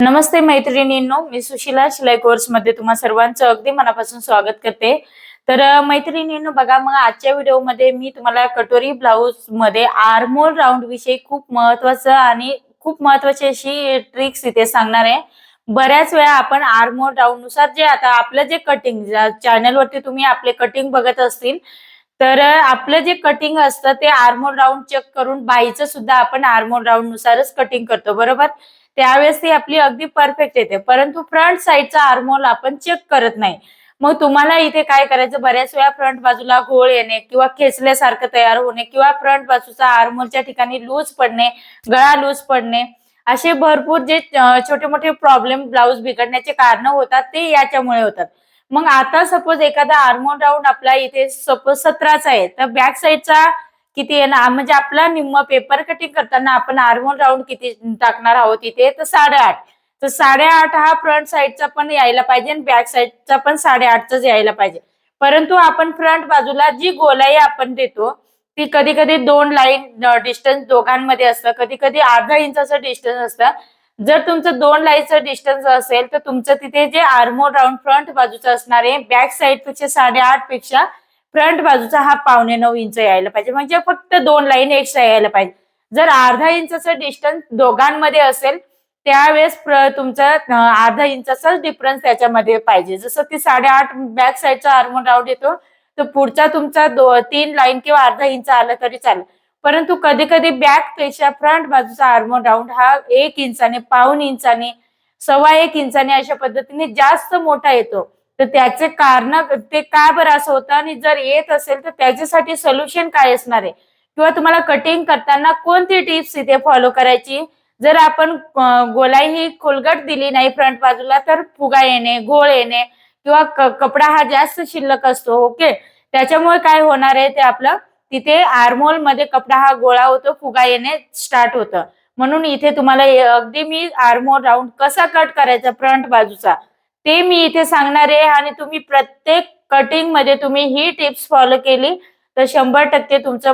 नमस्ते मैत्रिणींनो, मी सुशिला शिलाई कोर्स मध्ये तुम्हा सर्वांचं अगदी मनापासून स्वागत करते। तर मैत्रिणींनो बघा, मग आजच्या व्हिडिओमध्ये मी तुम्हाला कटोरी ब्लाउज मध्ये आर्महोल राऊंड विषयी खूप महत्वाची अशी ट्रिक्स इथे सांगणार आहे। बऱ्याच वेळा आपण आर्महोल राऊंड नुसार जे आता आपलं जे कटिंग चॅनल वरती तुम्ही आपले कटिंग बघत असतील, तर आपलं जे कटिंग असतं ते आर्महोल राऊंड चेक करून बाईचं सुद्धा आपण आर्महोल राऊंड नुसारच कटिंग करतो, बरोबर। त्यावेळेस ती आपली अगदी परफेक्ट येते, परंतु फ्रंट साइडचा आर्महोल आपण चेक करत नाही। मग तुम्हाला इथे काय करायचं, बऱ्याच वेळा फ्रंट बाजूला घोळ येणे किंवा खेचल्यासारखं तयार होणे किंवा फ्रंट बाजूचा आर्महोलच्या ठिकाणी लूज पडणे, गळा लूज पडणे, असे भरपूर जे छोटे मोठे प्रॉब्लेम ब्लाउज बिघडण्याचे कारण होतात ते याच्यामुळे होतात। मग आता सपोज एखादा आर्महोल राऊंड आपला इथे सपोज 17चा आहे, तर बॅक साइडचा किती आहे ना, म्हणजे आपला निम्म पेपर कटिंग करताना आपण आर्महोल राऊंड किती टाकणार आहोत इथे, तर 8.5। तर 8.5 हा फ्रंट साइडचा पण यायला पाहिजे आणि बॅक साइडचा पण 8.5च यायला पाहिजे। परंतु आपण फ्रंट बाजूला जी गोलाई आपण देतो ती कधी कधी 2 लाईन डिस्टन्स दोघांमध्ये असतं, कधी कधी अर्धा इंचाचं डिस्टन्स असतं। जर तुमचं 2 लाईनचं डिस्टन्स असेल तर तुमचं तिथे जे आर्महोल राऊंड फ्रंट बाजूचं असणार आहे, बॅक साइड पेक्षा 8.5 पेक्षा फ्रंट बाजूचा हा 9.25 इंच यायला पाहिजे, म्हणजे फक्त 2 लाईन एक्स्ट्रा यायला पाहिजे। जर अर्धा इंचाचं डिस्टन्स दोघांमध्ये असेल त्यावेळेस तुमचा अर्धा इंचाचा डिफरन्स त्याच्यामध्ये पाहिजे। जसं ती 8.5 बॅक साइडचा आर्महोल राऊंड येतो, तर पुढचा तुमचा 3 लाईन किंवा अर्धा इंच आलं तरी चालेल। परंतु कधी कधी बॅक पेक्षा फ्रंट बाजूचा आर्महोल राऊंड हा 1 इंचाने, पाऊण इंचाने, 1.25 इंचाने अशा पद्धतीने जास्त मोठा येतो। तर त्याचे कारण ते का बरं असं होतं आणि जर येत असेल तर त्याच्यासाठी सोल्युशन काय असणार आहे किंवा तुम्हाला कटिंग करताना कोणती टिप्स इथे फॉलो करायची। जर आपण गोलाई ही खोलगट दिली नाही फ्रंट बाजूला तर फुगा येणे, घोळ येणे किंवा कपडा हा जास्त शिल्लक असतो, ओके। त्याच्यामुळे काय होणार आहे, ते आपलं तिथे आर्महोल मध्ये कपडा हा गोळा होतो, फुगा येणे स्टार्ट होतं। म्हणून इथे तुम्हाला अगदी मी आर्महोल राऊंड कसा कट करायचा फ्रंट बाजूचा ते मी इथे सांगणार आहे, आणि तुम्ही प्रत्येक कटिंग मध्ये तुम्ही ही टिप्स फॉलो केली तर 100% तुमचा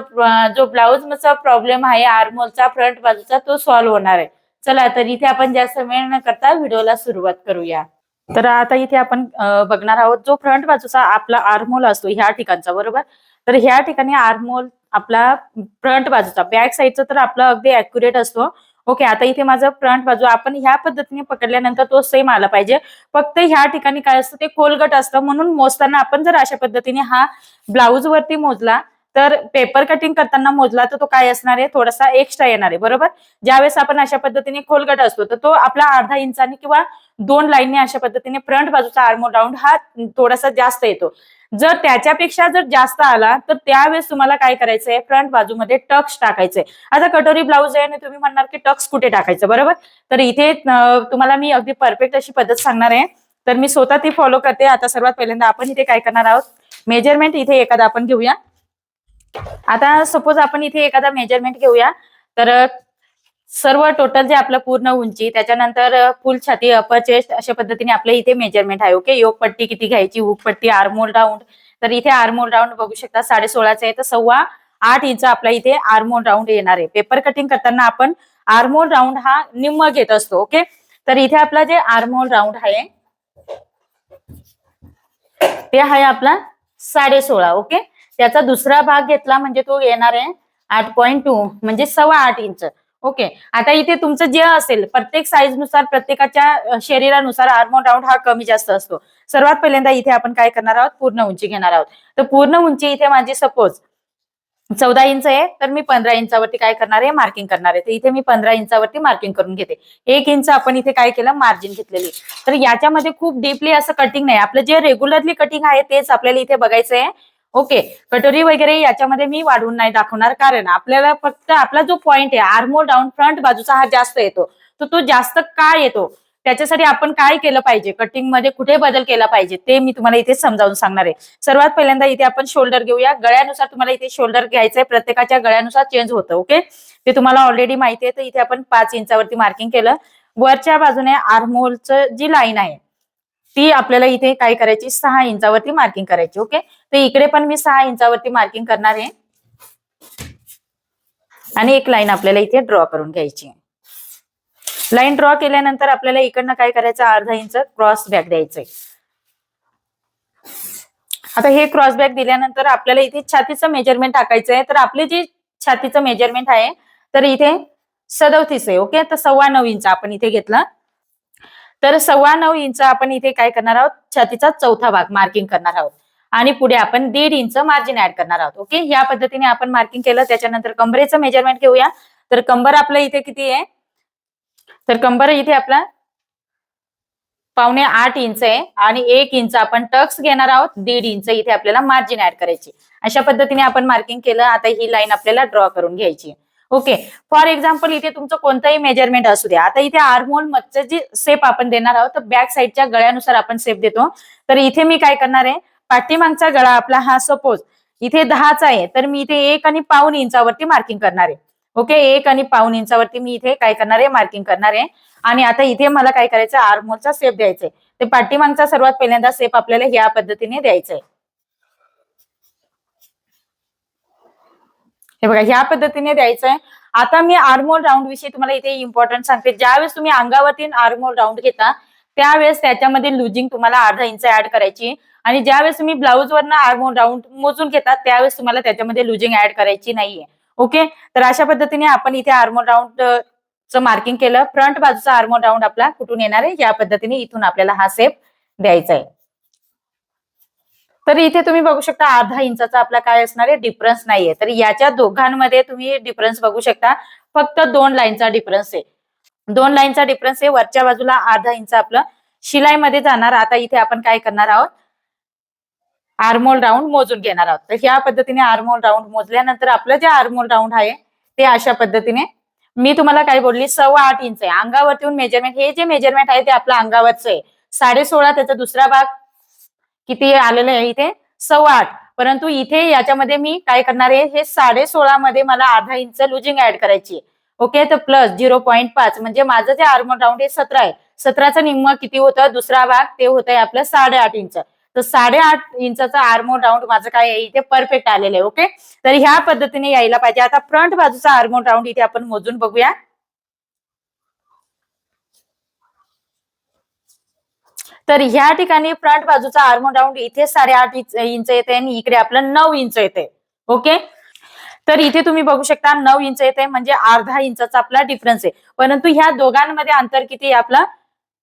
जो ब्लाउजचा प्रॉब्लेम आहे आर्महोलचा फ्रंट बाजूचा तो सॉल्व्ह होणार आहे। चला तर इथे आपण जास्त वेळ न करता व्हिडिओला सुरुवात करूया। तर आता इथे आपण बघणार आहोत जो फ्रंट बाजूचा आपला आर्महोल असतो ह्या ठिकाणचा, बरोबर। तर ह्या ठिकाणी आर्महोल आपला फ्रंट बाजूचा, बॅक साइडचा तर आपला अगदी ऍक्युरेट असतो, ओके। आता इथे माझं फ्रंट बाजू आपण ह्या पद्धतीने पकडल्यानंतर तो सेम आला पाहिजे, फक्त ह्या ठिकाणी काय असतं ते खोलगट असतं। म्हणून मोजताना आपण जर अशा पद्धतीने हा ब्लाउज वरती मोजला तर पेपर कटिंग करताना मोजला तर तो काय असणार आहे, थोडासा एक्स्ट्रा येणार आहे, बरोबर। ज्यावेळेस आपण अशा पद्धतीने खोलगट असतो तर तो आपला अर्धा इंचाने किंवा 2 लाईनने अशा पद्धतीने फ्रंट बाजूचा आर्महोल राऊंड हा थोडासा जास्त येतो। जर त्याच्यापेक्षा जर जास्त आला तर त्यावेळेस तुम्हाला काय करायचंय, फ्रंट बाजूमध्ये टक्स टाकायचंय। आता कटोरी ब्लाउज आहे आणि तुम्ही म्हणणार की टक्स कुठे टाकायचं, बरोबर। तर इथे तुम्हाला मी अगदी परफेक्ट अशी पद्धत सांगणार आहे, तर मी स्वतः ती फॉलो करते। आता सर्वात पहिल्यांदा आपण इथे काय करणार आहोत, मेजरमेंट इथे एखादा आपण घेऊया। आता सपोज आपण इथे एखादा मेजरमेंट घेऊया, तर सर्व टोटल जे आपलं पूर्ण उंची, त्याच्यानंतर फुल छाती, अपर चेस्ट, अशा पद्धतीने आपल्या इथे मेजरमेंट आहे, ओके। योग पट्टी किती घ्यायची, हुक पट्टी, आर्महोल राऊंड, तर इथे आर्महोल राऊंड बघू शकता 16.5 आहे, तर 8.25 इंच आपला इथे आर्महोल राऊंड येणार आहे। पेपर कटिंग करताना आपण आर्महोल राऊंड हा निम्म घेत असतो, ओके। तर इथे आपला जे आर्महोल राऊंड आहे ते आहे आपला 16.5, ओके। त्याचा दुसरा भाग घेतला म्हणजे तो येणार आहे 8.2 म्हणजे 8.25 इंच, ओके। आता इथे तुमचं जे असेल प्रत्येक साईज नुसार, प्रत्येकाच्या शरीरानुसार आर्महोल राऊंड हा कमी जास्त असतो। सर्वात पहिल्यांदा इथे आपण काय करणार आहोत, पूर्ण उंची घेणार आहोत। तर पूर्ण उंची इथे माझी सपोज 14 इंच आहे, तर मी 15 इंचावरती काय करणार आहे, मार्किंग करणार आहे। तर इथे मी 15 इंचावरती मार्किंग करून घेते। 1 इंच आपण इथे काय केलं, मार्जिन घेतलेली। तर याच्यामध्ये खूप डीपली असं कटिंग नाही, आपलं जे रेग्युलरली कटिंग आहे तेच आपल्याला इथे बघायचं आहे, ओके। कटोरी वगैरे याच्यामध्ये मी वाढवून नाही दाखवणार, कारण आपल्याला फक्त आपला जो पॉइंट आहे आर्महोल राऊंड फ्रंट बाजूचा हा जास्त येतो, तर तो जास्त का येतो त्याच्यासाठी आपण काय केलं पाहिजे, कटिंग मध्ये कुठे बदल केला पाहिजे ते मी तुम्हाला इथे समजावून सांगणार आहे। सर्वात पहिल्यांदा इथे आपण शोल्डर घेऊया। गळ्यानुसार तुम्हाला इथे शोल्डर घ्यायचंय, प्रत्येकाच्या गळ्यानुसार चेंज होतं, ओके। ते तुम्हाला ऑलरेडी माहिती आहे। तर इथे आपण 5 इंचावरती मार्किंग केलं। वरच्या बाजूने आर्महोलचं जी लाईन आहे ती आपल्याला इथे काय करायची, 6 इंचावरती मार्किंग करायची, ओके। तर इकडे पण मी 6 इंचावरती मार्किंग करणार आहे आणि एक लाईन आपल्याला इथे ड्रॉ करून घ्यायची। लाईन ड्रॉ केल्यानंतर आपल्याला इकडनं काय करायचं, अर्धा इंच क्रॉस बॅक द्यायचंय. आता हे क्रॉस बॅक दिल्यानंतर आपल्याला इथे छातीचं मेजरमेंट टाकायचं आहे. तर आपले जे छातीचं मेजरमेंट आहे तर इथे 37 आहे. ओके, तर 9.25 इंच आपण इथे घेतला. तर 9.25 इंच आपण इथे काय करणार आहोत, छातीचा चौथा भाग मार्किंग करणार आहोत आणि पुढे आपण 1.5 इंच मार्जिन ऍड करणार आहोत. ओके, या पद्धतीने आपण मार्किंग केलं. त्याच्यानंतर कंबरेचं मेजरमेंट घेऊया. तर कंबर आपलं इथे किती आहे, तर कंबर इथे आपला 7.25 इंच आहे आणि 1 इंच आपण टक्स घेणार आहोत. 1.5 इंच इथे आपल्याला मार्जिन ऍड करायची. अशा पद्धतीने आपण मार्किंग केलं. आता ही लाईन आपल्याला ड्रॉ करून घ्यायची. ओके, फॉर एक्झाम्पल इथे तुमचं कोणतंही मेजरमेंट असू द्या. आता इथे आर्महोल मधचं जे शेप आपण देणार आहोत तर बॅक साईडच्या गळ्यानुसार आपण शेप देतो. तर इथे मी काय करणार आहे, पाठीमागचा गळा आपला हा सपोज इथे 10चा आहे तर मी इथे 1.25 इंचावरती मार्किंग करणार आहे. ओके, 1.25 इंचावरती मी इथे काय करणार आहे, मार्किंग करणार आहे. आणि आता इथे मला काय करायचं, आर्महोलचा शेप द्यायचा आहे. ते पाठीमागचा सर्वात पहिल्यांदा शेप आपल्याला या पद्धतीने द्यायचा आहे. हे बघा, ह्या पद्धतीने द्यायचं आहे. आता मी आर्महोल राऊंड विषयी तुम्हाला इथे इम्पॉर्टंट सांगते. ज्यावेळेस तुम्ही अंगावरती आर्महोल राऊंड घेता त्यावेळेस त्याच्यामध्ये लुजिंग तुम्हाला अर्धा इंच ऍड करायची आणि ज्यावेळेस तुम्ही ब्लाऊज वरनं आर्महोल राऊंड मोजून घेतात त्यावेळेस तुम्हाला त्याच्यामध्ये लुजिंग ऍड करायची नाहीये. ओके, तर अशा पद्धतीने आपण इथे आर्महोल राऊंड चं मार्किंग केलं. फ्रंट बाजूचा आर्महोल राऊंड आपला कुठून येणार आहे, या पद्धतीने इथून आपल्याला हा शेप द्यायचा आहे. तर इथे तुम्ही बघू शकता अर्धा इंचाचा आपला काय असणार आहे, डिफरन्स नाहीये. तर याच्या दोघांमध्ये तुम्ही डिफरन्स बघू शकता. फक्त 2 लाईनचा डिफरन्स आहे. 2 लाईनचा डिफरन्स आहे. वरच्या बाजूला अर्धा इंच आपलं शिलाईमध्ये जाणार. आता इथे आपण काय करणार आहोत, आर्महोल राऊंड मोजून घेणार आहोत. तर ह्या पद्धतीने आर्महोल राऊंड मोजल्यानंतर आपलं जे आर्महोल राऊंड आहे ते अशा पद्धतीने मी तुम्हाला काय बोलली, 8.25 इंच आहे. अंगावरती मेजरमेंट, हे जे मेजरमेंट आहे ते आपलं अंगावरचं आहे. 16.5 त्याचा दुसरा भाग किती आलेलं आहे इथे, 8.25. परंतु इथे याच्यामध्ये मी काय करणार आहे, हे 16.5 मध्ये मला अर्धा इंच लुजिंग ऍड करायची. ओके, तर प्लस 0.5 म्हणजे माझं जे आर्महोल राऊंड हे 17 आहे. 17चं निम्म किती होतं, दुसरा भाग ते होत आहे आपलं 8.5 इंच. तर 8.5 इंचाचा आर्महोल राऊंड माझं काय आहे इथे परफेक्ट आलेलं आहे. ओके, तर ह्या पद्धतीने यायला पाहिजे. आता फ्रंट बाजूचा आर्महोल राऊंड इथे आपण मोजून बघूया. तर ह्या ठिकाणी फ्रंट बाजूचा आर्महोल राऊंड इथे 8.5 इंच येते आणि इकडे आपलं 9 इंच येते. ओके, तर इथे तुम्ही बघू शकता 9 इंच येते म्हणजे अर्धा इंचाचा आपला डिफरन्स आहे. परंतु ह्या दोघांमध्ये अंतर किती आहे आपलं,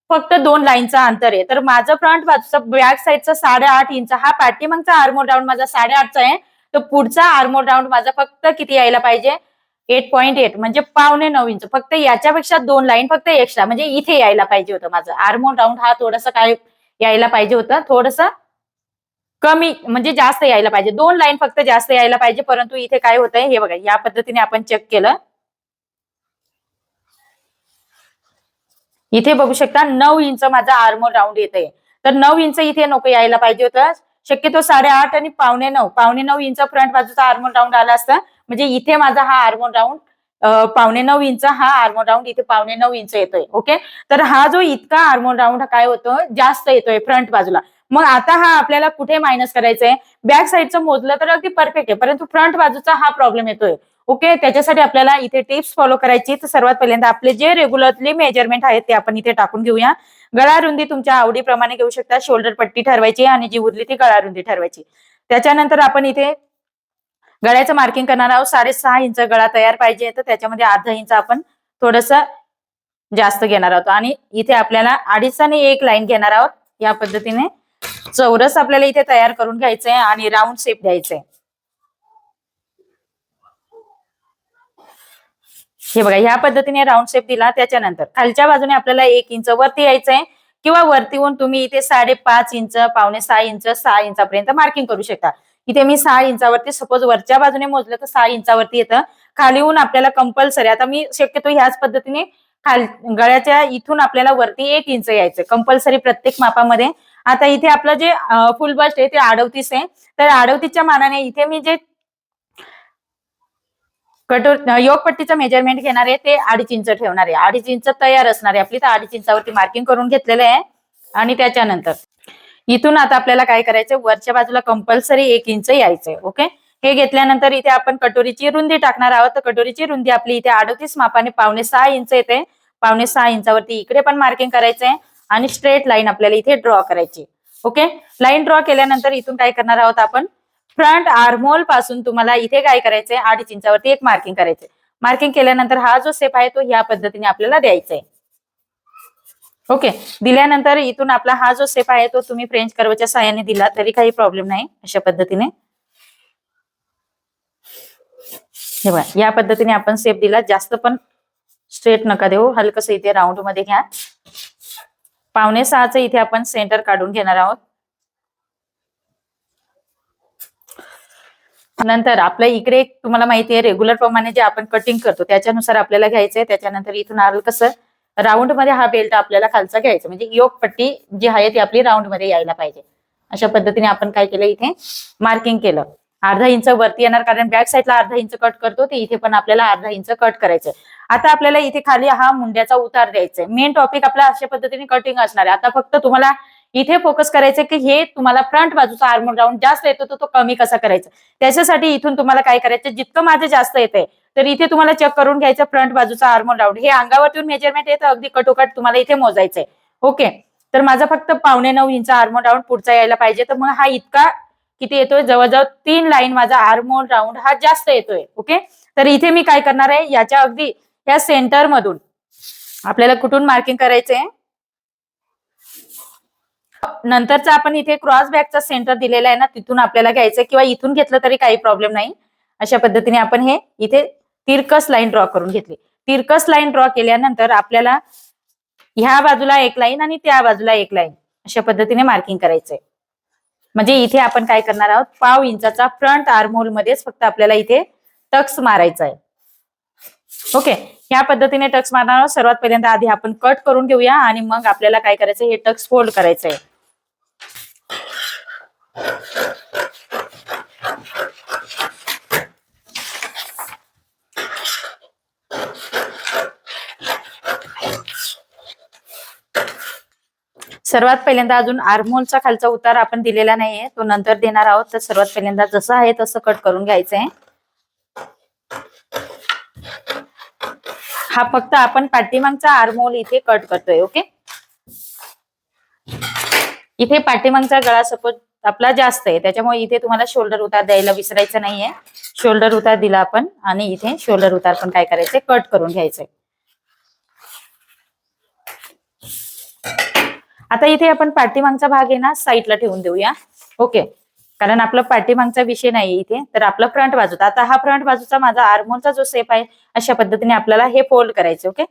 फक्त 2 लाईनचा अंतर आहे. तर माझं फ्रंट बाजूचा बॅक साईडचा 8.5 इंच, हा पाठीमागचा आर्महोल राऊंड माझा 8.5चा आहे. तर पुढचा आर्महोल राऊंड माझा फक्त किती यायला पाहिजे, 8.8 म्हणजे 8.25 इंच. फक्त याच्यापेक्षा 2 लाईन फक्त एक्स्ट्रा म्हणजे इथे यायला पाहिजे होतं. माझं आर्महोल राऊंड हा थोडंसं काय यायला पाहिजे होतं, थोडंसं कमी म्हणजे जास्त यायला पाहिजे. 2 लाईन फक्त जास्त यायला पाहिजे. परंतु इथे काय होतंय हे बघा, या पद्धतीने आपण चेक केलं. इथे बघू शकता 9 इंच माझा आर्महोल राऊंड येते. तर 9 इंच इथे नको यायला पाहिजे होतं. शक्यतो 8.5 आणि 8.25 इंच फ्रंट बाजूचा आर्महोल राऊंड आला असता. म्हणजे इथे माझा हा आर्महोल राऊंड 8.25 इंच, हा आर्महोल राऊंड इथे 8.25 इंच येतोय. ओके, तर हा जो इतका आर्महोल राऊंड काय होतो, जास्त येतोय फ्रंट बाजूला. मग आता हा आपल्याला कुठे मायनस करायचा आहे, बॅक साईडचं मोजलं तर अगदी परफेक्ट आहे. परंतु फ्रंट बाजूचा हा प्रॉब्लेम येतोय. ओके, त्याच्यासाठी आपल्याला इथे टिप्स फॉलो करायची. तर सर्वात पहिल्यांदा आपले जे रेग्युलरली मेजरमेंट आहेत ते आपण इथे टाकून घेऊया. गळा रुंदी तुमच्या आवडीप्रमाणे घेऊ शकता. शोल्डर पट्टी ठरवायची आणि जी उरली ती गळा रुंदी ठरवायची. त्याच्यानंतर आपण इथे गळ्याचं मार्किंग करणार आहोत. 6.5 इंच गळा तयार पाहिजे, तर त्याच्यामध्ये अर्धा इंच आपण थोडस जास्त घेणार आहोत आणि इथे आपल्याला 2.5 आणि 1 लाईन घेणार आहोत. या पद्धतीने चौरस आपल्याला इथे तयार करून घ्यायचंय आणि राऊंड शेप द्यायचंय. हे बघा, ह्या पद्धतीने राऊंड शेप दिला. त्याच्यानंतर खालच्या बाजूने आपल्याला 1 इंच वरती यायचंय किंवा वरती होऊन तुम्ही इथे 5.5 इंच, 5.6 इंच, 6 इंचापर्यंत मार्किंग करू शकता. इथे मी 6 इंचावरती सपोज वरच्या बाजूने मोजलं तर 6 इंचावरती येतं. खाली होऊन आपल्याला कंपल्सरी, आता मी शक्यतो ह्याच पद्धतीने गळ्याच्या इथून आपल्याला वरती 1 इंच यायचं कंपल्सरी प्रत्येक मापामध्ये. आता इथे आपलं जे फुल बस्ट आहे ते 38 आहे. तर 38च्या मानाने इथे मी जे योगपट्टीचं मेजरमेंट घेणार आहे ते 2.5 इंच ठेवणार आहे. 2.5 इंच तयार असणार आहे आपली. तर 2.5 इंचावरती मार्किंग करून घेतलेलं आहे. आणि त्याच्यानंतर इथून आता आपल्याला काय करायचं, वरच्या बाजूला कंपल्सरी 1 इंच यायचंय. ओके, हे घेतल्यानंतर इथे आपण कटोरीची रुंदी टाकणार आहोत. तर कटोरीची रुंदी आपली इथे 38 मापाने 5.6 इंच येते. 6.5 इंचावरती इकडे पण मार्किंग करायचंय आणि स्ट्रेट लाईन आपल्याला इथे ड्रॉ करायची. ओके, लाईन ड्रॉ केल्यानंतर इथून काय करणार आहोत आपण, फ्रंट आर्महोल पासून तुम्हाला इथे काय करायचंय 2.5 इंचावरती एक मार्किंग करायचंय. मार्किंग केल्यानंतर हा जो शेप आहे तो ह्या पद्धतीने आपल्याला द्यायचा आहे. ओके, दिल्यानंतर इथून आपला हा जो शेप आहे तो तुम्ही फ्रेंच कर्वच्या साहाय्याने दिला तरी काही प्रॉब्लेम नाही. अशा पद्धतीने हे बघा, या पद्धतीने आपण शेप दिला. जास्त पण स्ट्रेट नका देऊ, हलकस इथे राऊंड मध्ये घ्या. 5.5 इथे आपण सेंटर काढून घेणार आहोत. नंतर आपल्या इकडे तुम्हाला माहिती आहे रेग्युलर प्रमाणे जे आपण कटिंग करतो त्याच्यानुसार आपल्याला घ्यायचंय. त्याच्यानंतर इथून आलं कसं राऊंड मध्ये हा बेल्ट आपल्याला खालचा घ्यायचा, म्हणजे योक पट्टी जी आहे ती आपली राऊंड मध्ये यायला पाहिजे. अशा पद्धतीने आपण काय केलं, इथे मार्किंग केलं. 1/2 इंच वरती येणार, कारण बॅक साईडला 1/2 इंच कट करतो ते इथे पण आपल्याला 1/2 इंच कट करायचंय. आता आपल्याला इथे खाली हा मुंड्याचा उतार द्यायचा आहे. मेन टॉपिक आपला अशा पद्धतीने कटिंग असणार आहे. आता फक्त तुम्हाला इथे फोकस करायचं की हे तुम्हाला फ्रंट बाजूचा आर्महोल राऊंड जास्त येतो तो कमी कसा करायचा. त्याच्यासाठी इथून तुम्हाला काय करायचं, जितकं माझे जास्त येतंय तर इथे तुम्हाला चेक करून घ्यायचं फ्रंट बाजूचा आर्महोल राऊंड. हे अंगावरती मेजरमेंट येतं, अगदी कटोकट तुम्हाला इथे मोजायचंय. ओके, तर माझा फक्त 8.25 इंच आर्महोल राऊंड पुढचा यायला पाहिजे. तर मग हा इतका किती येतोय, जवळजवळ 3 लाईन माझा आर्महोल राऊंड हा जास्त येतोय. ओके, तर इथे मी काय करणार आहे, याच्या अगदी या सेंटर मधून आपल्याला कुठून मार्किंग करायचंय, नंतरचा आपण इथे क्रॉस बॅकचा सेंटर दिलेला आहे ना तिथून आपल्याला घ्यायचं, किंवा इथून घेतलं तरी काही प्रॉब्लेम नाही. अशा पद्धतीने आपण हे इथे तिरकस लाईन ड्रॉ करून घेतली. तिरकस लाईन ड्रॉ केल्यानंतर आपल्याला ह्या बाजूला एक लाईन आणि त्या बाजूला एक लाईन अशा पद्धतीने मार्किंग करायचंय. म्हणजे इथे आपण काय करणार आहोत, 1/2 इंचाचा फ्रंट आर्महोल मध्येच फक्त आपल्याला इथे टक्स मारायचा आहे. ओके, ह्या पद्धतीने टक्स मारणार आहोत. सर्वात पहिल्यांदा आधी आपण कट करून घेऊया आणि मग आपल्याला काय करायचं, हे टक्स फोल्ड करायचंय. सर्वात पहिल्यांदा अजून आर्महोलचा खालचा उतार आपण दिलेला नाहीये, तो नंतर देणार आहोत. तर सर्वात पहिल्यांदा जसं आहे तसं कट करून घ्यायचंय. हा फक्त आपण पाठीमागचा आर्महोल इथे कट करतोय. ओके, इथे पाठीमागचा गळा सपोज आपला जास्त आहे त्याच्यामुळे इथे तुम्हाला शोल्डर उतार द्यायला विसरायचं नाहीये. शोल्डर उतार दिला आपण आणि इथे शोल्डर उतार पण काय करायचंय, कट करून घ्यायचंय. आता इथे आपण पाठीमागचा भाग आहे ना साईडला ठेवून देऊया. ओके, कारण आपला पाठीमागचा विषय नाही इथे, तर आपला फ्रंट बाजूचा. आता हा फ्रंट बाजूचा माझा आर्महोलचा जो शेप आहे अशा पद्धतीने आपल्याला हे फोल्ड करायचे. ओके,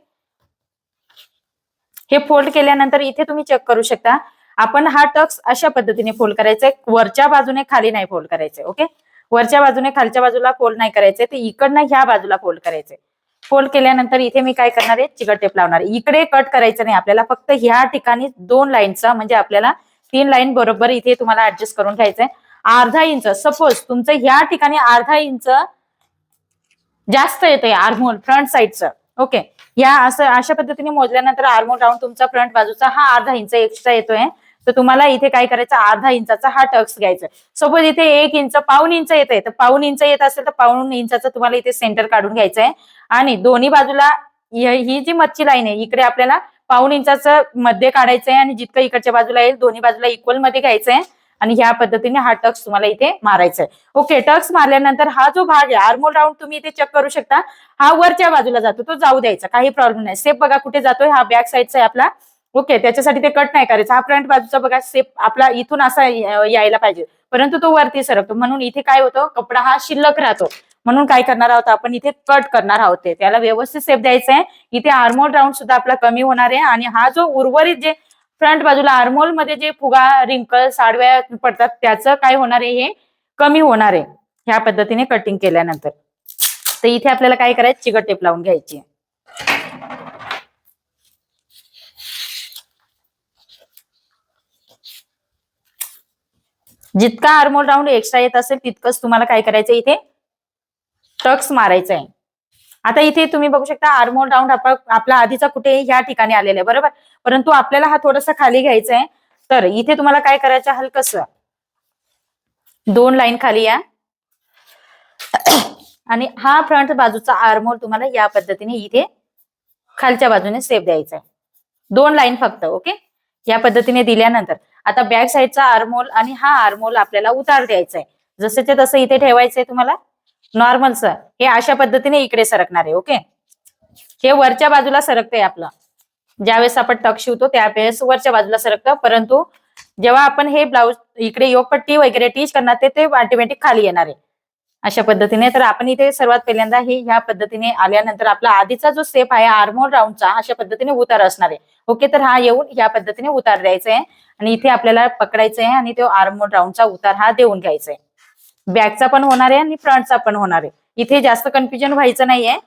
हे फोल्ड केल्यानंतर इथे तुम्ही चेक करू शकता आपण हा टक्स अशा पद्धतीने फोल्ड करायचंय. वरच्या बाजूने खाली नाही फोल्ड करायचंय. ओके, वरच्या बाजूने खालच्या बाजूला फोल्ड नाही करायचंय, ते इकडनं ह्या बाजूला फोल्ड करायचंय. फोल्ड केल्यानंतर इथे मी काय करणार आहे, चिकट टेप लावणार आहे. इकडे कट करायचं नाही आपल्याला, फक्त ह्या ठिकाणी 2 लाईनचा म्हणजे आपल्याला 3 लाईन बरोबर इथे तुम्हाला ऍडजस्ट करून घ्यायचंय. 1/2 इंच सपोज तुमचं ह्या ठिकाणी 1/2 इंच जास्त येते आर्महोल फ्रंट साईडचं. ओके, या असं अशा पद्धतीने मोजल्यानंतर आर्महोल राऊंड तुमचा फ्रंट बाजूचा हा 1/2 इंच एक्स्ट्रा येतोय. तर तुम्हाला इथे काय करायचं, 1/2 इंचाचा हा टक्स घ्यायचा. सपोज इथे 1 इंच 1/2 इंच येते, तर 1/2 इंच येत असेल तर 1/2 इंचाचं तुम्हाला इथे सेंटर काढून घ्यायचंय. आणि दोन्ही बाजूला ही जी मच्छी लाईन आहे इकडे आपल्याला 1/2 इंचाचं मध्ये काढायचंय आणि जितकं इकडच्या बाजूला येईल दोन्ही बाजूला इक्वल मध्ये घ्यायचंय आणि ह्या पद्धतीने हा टक्स तुम्हाला इथे मारायचा आहे. ओके, टक्स मारल्यानंतर हा जो भाग आहे आर्महोल राऊंड तुम्ही इथे चेक करू शकता, हा वरच्या बाजूला जातो, तो जाऊ द्यायचा, काही प्रॉब्लेम नाही. सेप बघा कुठे जातोय, हा बॅक साईडचा आहे आपला. ओके, त्याच्यासाठी ते कट नाही करायचं. हा फ्रंट बाजूचा बघा सेप आपला इथून असा यायला पाहिजे, परंतु तो वरती सरकतो, म्हणून इथे काय होतं, कपडा हा शिल्लक राहतो. म्हणून काय करणार आहोत आपण, इथे कट करणार आहोत. त्याला व्यवस्थित सेप द्यायचा आहे. इथे आर्महोल राऊंड सुद्धा आपला कमी होणार आहे आणि हा जो उर्वरित जे फ्रंट बाजूला आर्महोल मध्ये जे फुगा रिंकल साडव्या पडतात त्याचं काय होणार आहे, हे कमी होणार आहे ह्या पद्धतीने कटिंग केल्यानंतर. तर इथे आपल्याला काय करायचं, चिकट टेप लावून घ्यायची. जितका आर्महोल राऊंड एक्स्ट्रा येत असेल तितकंच तुम्हाला काय करायचं, इथे टक्स मारायचं आहे. आता इथे तुम्ही बघू शकता आर्महोल राऊंड आपला आधीचा कुठे ह्या ठिकाणी आलेला आहे बरोबर, परंतु आपल्याला हा थोडासा खाली घ्यायचा आहे. तर इथे तुम्हाला काय करायचं, हलकस 2 लाईन खाली या आणि हा फ्रंट बाजूचा आर्महोल तुम्हाला या पद्धतीने इथे खालच्या बाजूने सेप द्यायचा आहे. 2 लाईन फक्त. ओके, या पद्धतीने दिल्यानंतर आता बॅक साईडचा आर्महोल आणि हा आर्महोल आपल्याला उतार द्यायचा आहे. जसंच्या तसं इथे ठेवायचंय तुम्हाला नॉर्मलचं. हे अशा पद्धतीने इकडे सरकणार आहे. ओके, हे वरच्या बाजूला सरकतंय आपलं. ज्यावेळेस आपण टक शिवतो त्यावेळेस वरच्या बाजूला सरकतं, परंतु जेव्हा आपण हे ब्लाऊज इकडे योगपट्टी वगैरे टीच करणार ते ऑटोमॅटिक खाली येणार आहे अशा पद्धतीने. तर आपण इथे सर्वात पहिल्यांदा हे ह्या पद्धतीने आल्यानंतर आपला आधीचा जो स्टेप आहे आर्महोल राऊंडचा अशा पद्धतीने उतार असणार आहे. ओके, तर हा येऊन या पद्धतीने उतार द्यायचा आहे आणि इथे आपल्याला पकडायचं आहे आणि तो आर्महोल राऊंडचा उतार हा देऊन घ्यायचा आहे. बॅकचा पण होणार आहे आणि फ्रंटचा पण होणार आहे. इथे जास्त कन्फ्युजन व्हायचं नाहीये.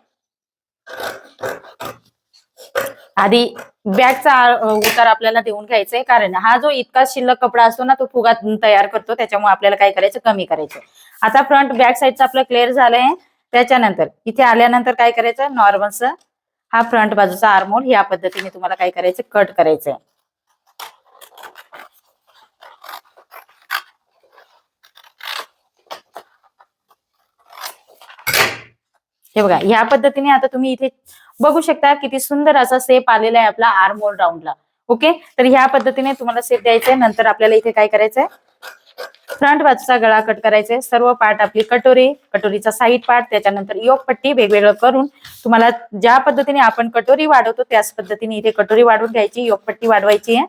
आधी बॅकचा उतार आपल्याला देऊन घ्यायचंय, कारण हा जो इतका शिल्लक कपडा असतो ना तो फुगा तयार करतो, त्याच्यामुळे आपल्याला काय करायचं, कमी करायचं. आता फ्रंट बॅक साईडचं आपलं क्लिअर झालंय. त्याच्यानंतर इथे आल्यानंतर काय करायचं, नॉर्मलचं हा फ्रंट बाजूचा आर्महोल या पद्धतीने तुम्हाला काय करायचं, कट करायचंय. हे बघा या पद्धतीने आता तुम्ही इथे बघू शकता किती सुंदर असा शेप आलेला आहे आपला आर्महोल राऊंडला. ओके, तर ह्या पद्धतीने तुम्हाला शेप द्यायचा आहे. नंतर आपल्याला इथे काय करायचंय, फ्रंट बाजूचा गळा कट करायचा आहे. सर्व पार्ट आपली कटोरीचा साईड पार्ट, त्याच्यानंतर योगपट्टी वेगवेगळं करून तुम्हाला ज्या पद्धतीने आपण कटोरी वाढवतो त्याच पद्धतीने इथे कटोरी वाढवून घ्यायची, योगपट्टी वाढवायची आहे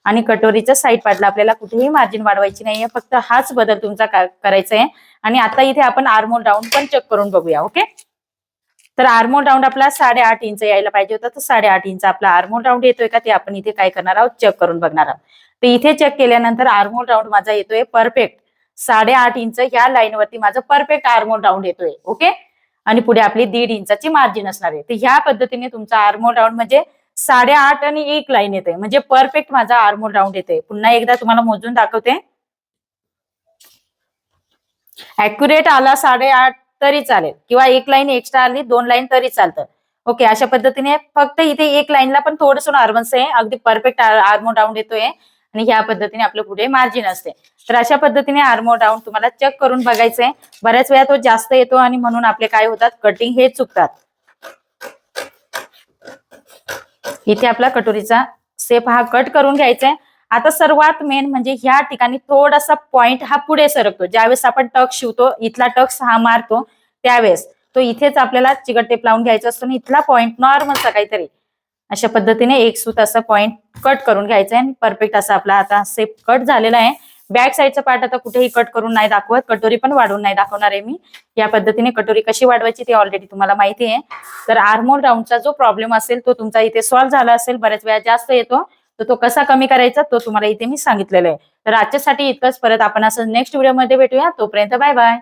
आणि कटोरीच्या साईड पार्टला आपल्याला कुठेही मार्जिन वाढवायची नाहीये. फक्त हाच बदल तुमचा करायचा आहे. आणि आता इथे आपण आर्महोल राऊंड पण चेक करून बघूया. ओके, तर आर्महोल राऊंड आपला 8.5 इंच यायला पाहिजे होता, तर 8.5 इंच आपला आर्महोल राऊंड येतोय का ते आपण इथे काय करणार आहोत, चेक करून बघणार आहोत. तर इथे चेक केल्यानंतर आर्महोल राऊंड माझा येतोय परफेक्ट 8.5 इंच. या लाईन वरती माझं परफेक्ट आर्महोल राऊंड येतोय. ओके, आणि पुढे आपली 1.5 इंचाची मार्जिन असणार आहे. तर ह्या पद्धतीने तुमचा आर्महोल राऊंड म्हणजे 8.5 आणि 1 लाईन येते, म्हणजे परफेक्ट माझा आर्महोल राऊंड येते. पुन्हा एकदा तुम्हाला मोजून दाखवते. ऍक्युरेट आला 8.5 तरी चालेल, किंवा 1 लाईन एक्स्ट्रा आली, 2 लाईन तरी चालतं. ओके, अशा पद्धतीने फक्त इथे 1 लाईनला पण थोडस नॉर्मल्स आहे, अगदी परफेक्ट आर्महोल राऊंड येतोय आणि ह्या पद्धतीने आपलं पुढे मार्जिन असते. तर अशा पद्धतीने आर्महोल राऊंड तुम्हाला चेक करून बघायचंय. बऱ्याच वेळा तो जास्त येतो आणि म्हणून आपले काय होतात, कटिंग हे चुकतात. इथे आपला कटोरीचा शेप हा कट करून घ्यायचा आहे. आता सर्वात मेन म्हणजे ह्या ठिकाणी थोडासा पॉइंट हा पुढे सरकतो. ज्यावेळेस आपण टक्स शिवतो, इथला टक्स हा मारतो त्यावेळेस तो इथेच आपल्याला चिकट टेप लावून घ्यायचा असतो आणि इथला पॉइंट नॉर्मलचा काहीतरी अशा पद्धतीने एक सूत असं पॉइंट कट करून घ्यायचा आहे. परफेक्ट असा आपला आता शेप कट झालेला आहे. बॅक साईडचा पार्ट आता कुठेही कट करून नाही दाखवत, कटोरी पण वाढवून नाही दाखवणार आहे मी. या पद्धतीने कटोरी कशी वाढवायची ते ऑलरेडी तुम्हाला माहिती आहे. तर आर्महोल राऊंडचा जो प्रॉब्लेम असेल तो तुमचा इथे सॉल्व्ह झाला असेल. बऱ्याच वेळा जास्त येतो, तर तो कसा कमी करायचा तो तुम्हाला इथे मी सांगितलेलं आहे. तर आजच्यासाठी इतकंच. परत आपण असं नेक्स्ट व्हिडिओमध्ये भेटूया. तोपर्यंत बाय बाय.